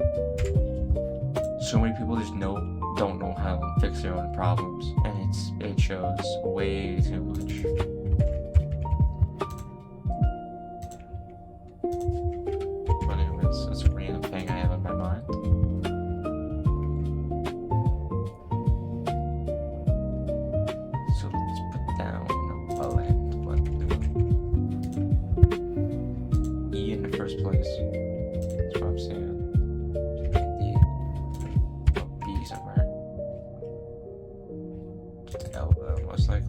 So many people just don't know how to fix their own problems, and it shows way too much. But anyways, it's a random thing I have in my mind. So let's put down a land. What do E in the first place. That's what I'm saying. Somewhere. Just an elbow, most likely.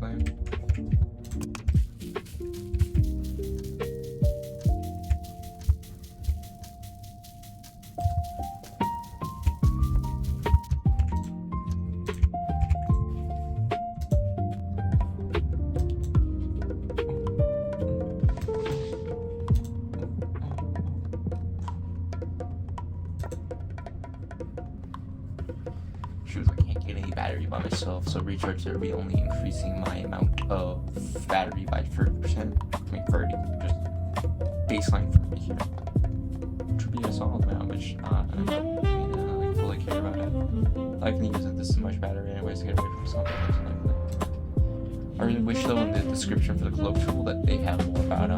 I can't get any battery by myself, so recharge will be only increasing my amount of battery by 30%. I mean 30, just baseline 30 here. Which would be a solid amount, which I don't fully care about it. I can use this so much battery anyways to get away from something most likely. I really wish though in the description for the cloak tool that they have more about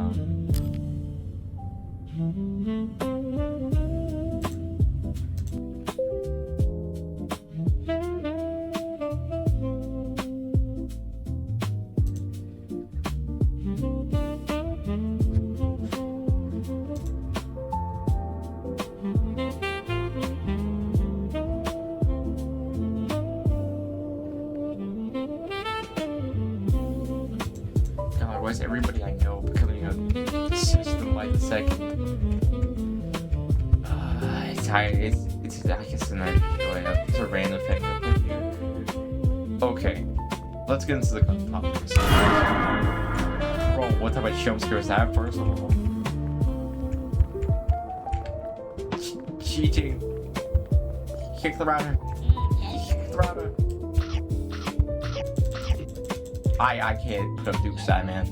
why is everybody I know becoming a system by the second? It's I guess it's a random thing to put here. Okay, let's get into the topics. Bro, what type of jump scare is that, first of all? Cheating. Kick the router. Kick the router. I can't put up Duke's side, man.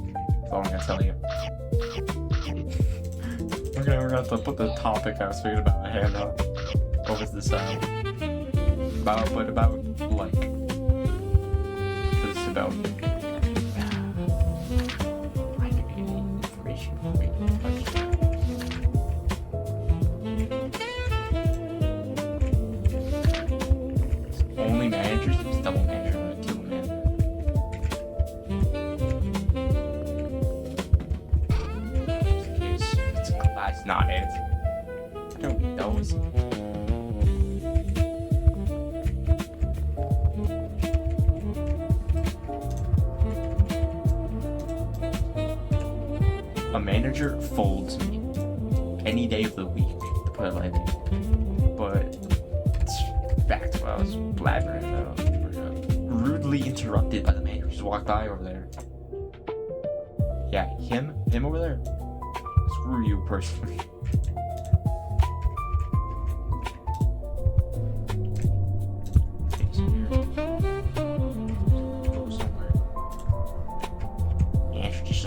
That's all I'm gonna tell you. We're gonna have to put the topic I was thinking about a hand up over to the side. About like this about information for me. Only managers use double manager on a two man. That's not it. I don't need those. a manager folds me any day of the week, to put it lightly. But it's back to what I was blabbering about. Rudely interrupted by the manager. Just walked by over there. Yeah, him over there. Screw you personally.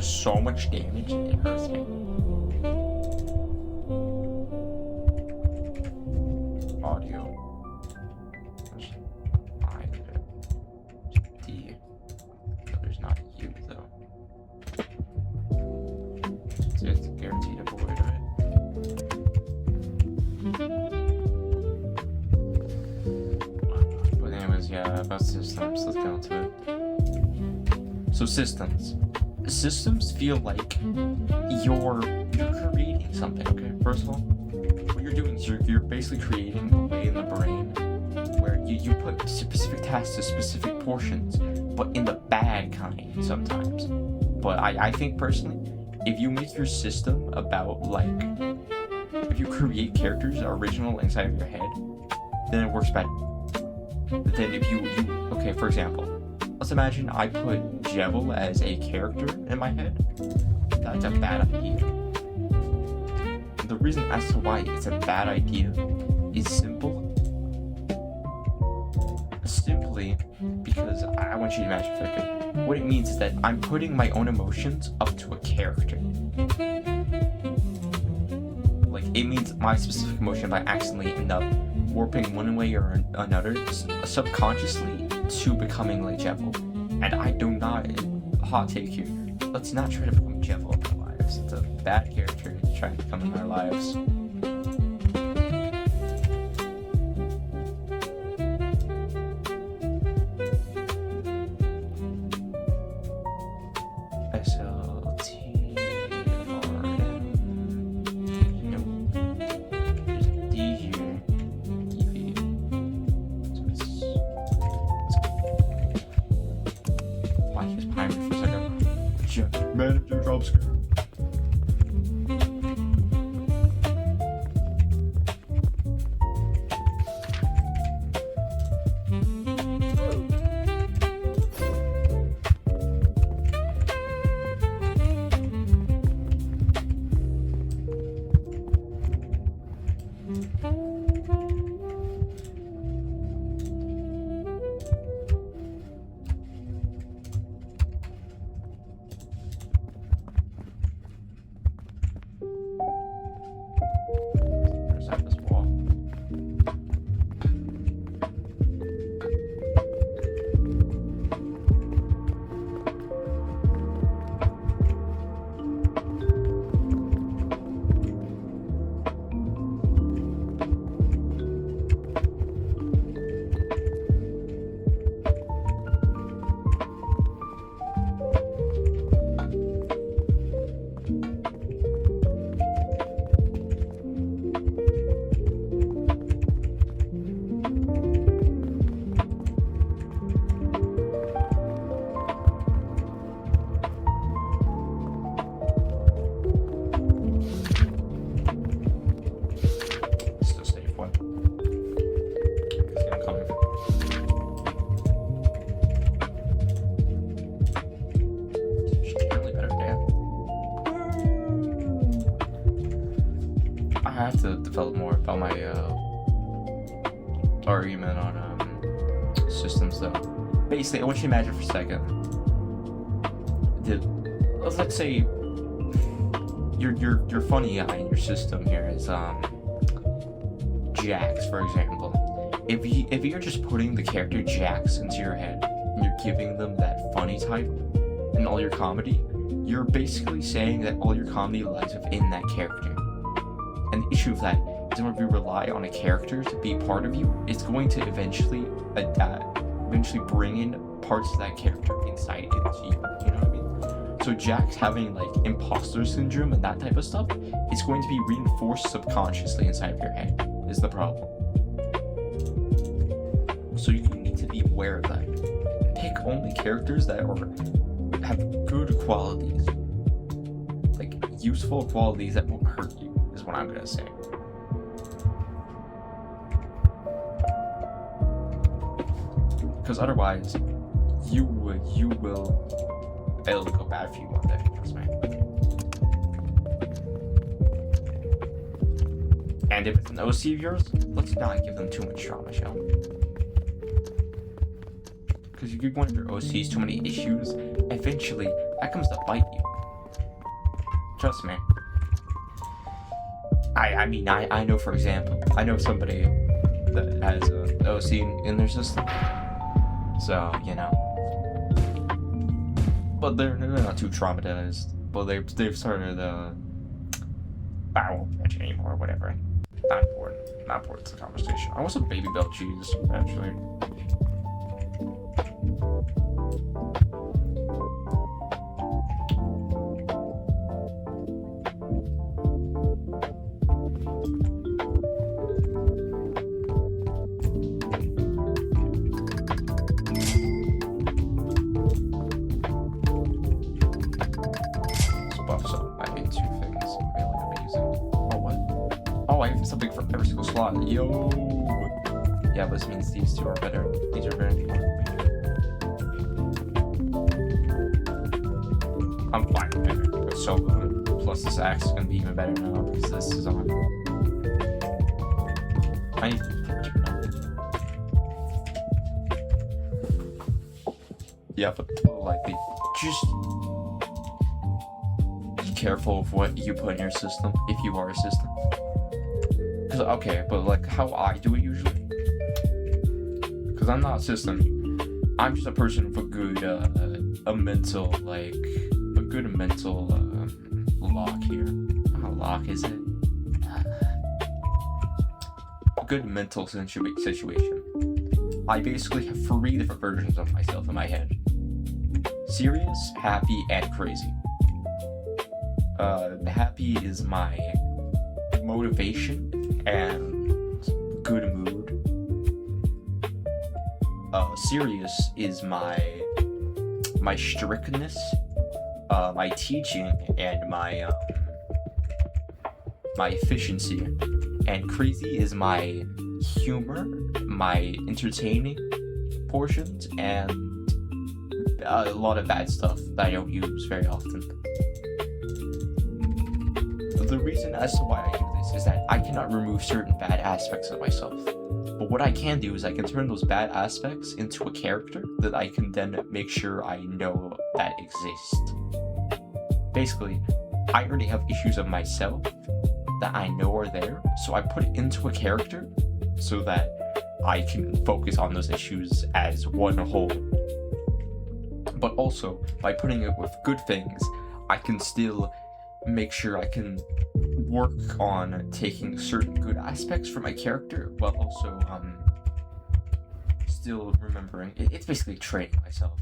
So much damage, it hurts me. Audio. Find it. D. No, there's not U though. So it's guaranteed to avoid, right? But anyways, yeah, about systems. Let's get into it. So systems feel like you're creating something, okay? First of all, what you're doing is you're basically creating a way in the brain where you put specific tasks to specific portions, but in the bad kind sometimes. But I think personally, if you make your system about like, if you create characters that are original inside of your head, then it works better. But then if you okay, for example, let's imagine I put Jevil as a character in my head. That's a bad idea. The reason as to why it's a bad idea is simply because I want you to imagine for a second. What it means is that I'm putting my own emotions up to a character. Like, it means my specific emotion by accidentally end up warping one way or another subconsciously to becoming like Jevil. And I do not, hot take here, let's not try to become Jevil in our lives. It's a bad character to try to become in our lives. Manager job scare. I have to develop more about my argument on systems though. Basically, I want you to imagine for a second. Let's say your funny guy in your system here is Jax, for example. If you're just putting the character Jax into your head and you're giving them that funny type in all your comedy, you're basically saying that all your comedy lies within that character. And the issue of that is when you rely on a character to be part of you, it's going to eventually bring in parts of that character inside into you. You know what I mean? So Jax having like imposter syndrome and that type of stuff is going to be reinforced subconsciously inside of your head, is the problem. So you need to be aware of that. Pick only characters that have good qualities. Like, useful qualities that won't hurt you, is what I'm gonna say. Because otherwise, it'll go bad for you one day, trust me. And if it's an OC of yours, let's not give them too much trauma, shall we? Because if you give one of your OCs too many issues, eventually that comes to bite you. Trust me. I mean, I know, for example, I know somebody that has an OC in their system. So, you know. But they're not too traumatized. But they've started, I won't mention anymore, whatever. Not important. Not important to the conversation. I want some baby bell cheese, actually. Something for every single slot. Yo! Yeah, this means these two are better. These are very important. I'm fine with it. It's so good. Plus, this axe is gonna be even better now because this is on. I need to turn on. Yeah, but like, just be careful of what you put in your system if you are a system. Okay, but like how I do it usually, because I'm not a system. I'm just a person with a good mental lock here. How lock is it? A good mental situation. I basically have 3 different versions of myself in my head: serious, happy, and crazy. Happy is my motivation and good mood. Serious is my strictness, my teaching, and my efficiency. And crazy is my humor, my entertaining portions, and a lot of bad stuff that I don't use very often. The reason as to why I do this is that I cannot remove certain bad aspects of myself. But what I can do is I can turn those bad aspects into a character that I can then make sure I know that exist. Basically, I already have issues of myself that I know are there, so I put it into a character so that I can focus on those issues as one whole. But also, by putting it with good things, I can still make sure I can work on taking certain good aspects from my character while also still remembering. It's basically training myself.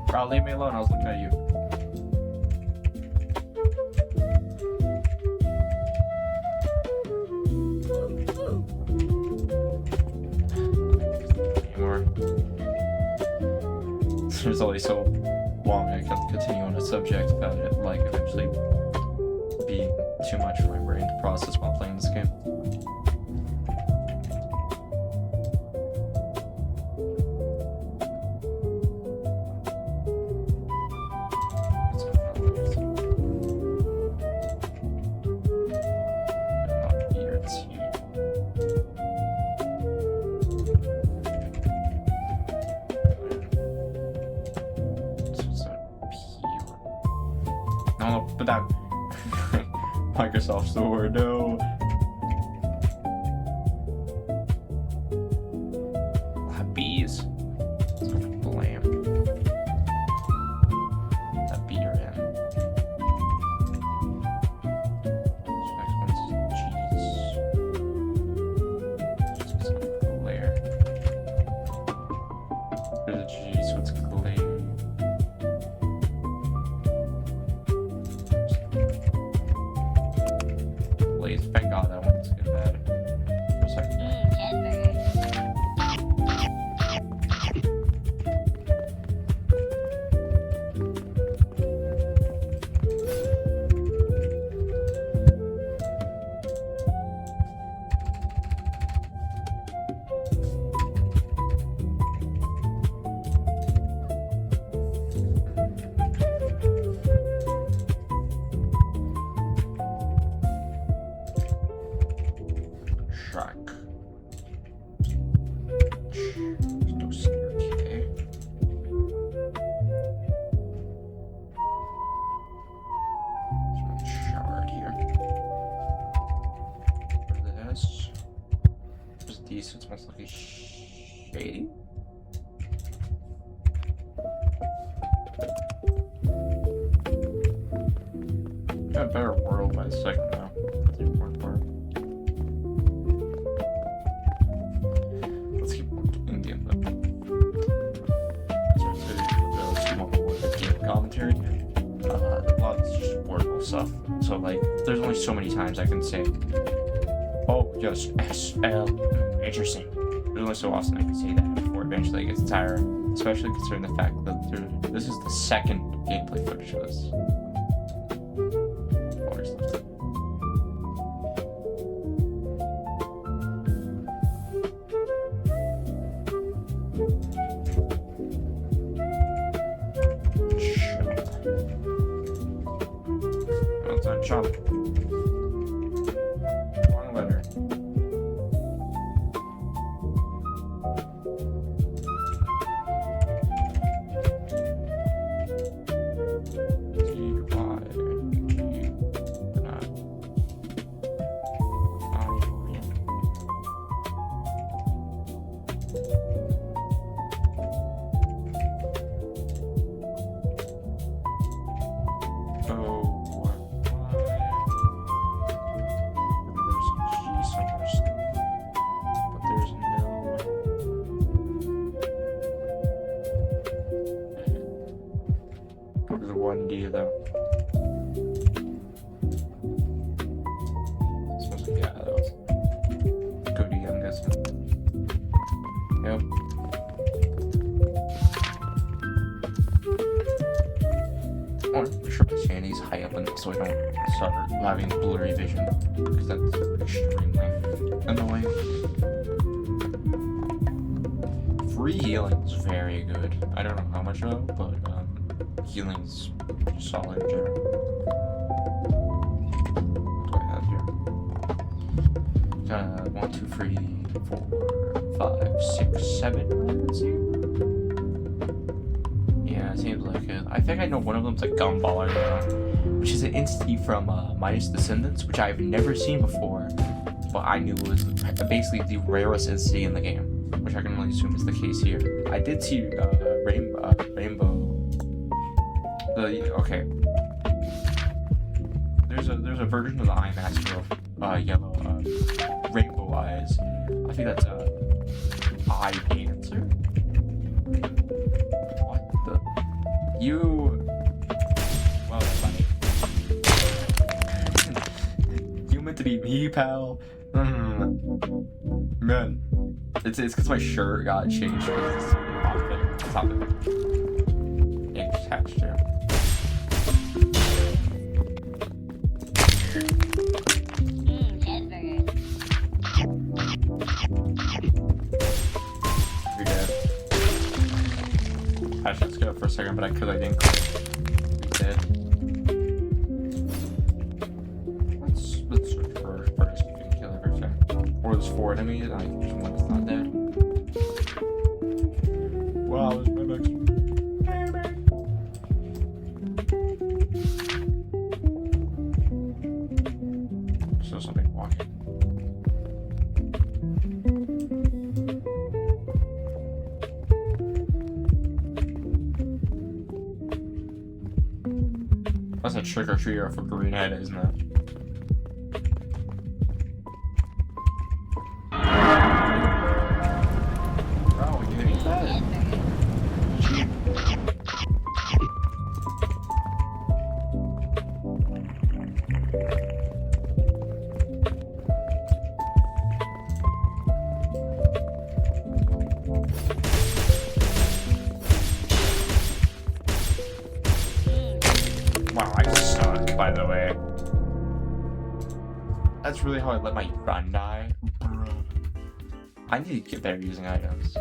Bro, leave me alone, I was looking at you. Anymore. There's only so long I can continue on a subject about it, like eventually being too much for my brain to process while playing this game. No, but that Microsoft Store, no. Bees. god, that one's getting bad. For a second. Decent, smells like a shady. Got a better world by the second though. That's the important part. Let's keep in game though. So the game commentary. A lot of it's just wordable stuff. So like, there's only so many times I can say, "Oh, just SL." Interesting. There's only so often I can say that before eventually it gets tiring, especially considering the fact that this is the second gameplay footage of this. Well done, jump. Wrong letter. One D though. Supposed to, yeah, that was Wordie, I'm guessing. Yep. I want to make sure my sanity's high up so I don't start having blurry vision, because that's extremely annoying. Free healing is very good. I don't know how much though, but healing's solid in general. What do I have here? 1, 2, 3, 4, 5, 6, 7 items here? Yeah, it seems like it. I think I know one of them's a Gumballer, which is an entity from Midas Descendants, which I've never seen before, but I knew was basically the rarest entity in the game, which I can only assume is the case here. I did see Rainbow. Okay. There's a version of the Eye Master of yellow rainbow eyes. I think that's Eye Dancer. What the? You. Well, that's funny. You meant to be me, pal. Man, it's because my shirt got changed because it's top of ink texture. I should skip for a second, but I didn't click. We did. Let's search for first kill everything. Or there's 4 enemies, and one is not dead. Wow, there's my next one. Still something walking. That's a trick or treater for Greenhead, isn't it? Bro, you didn't eat that? by the way. That's really how I let my gun die. Bro. I need to get better using items.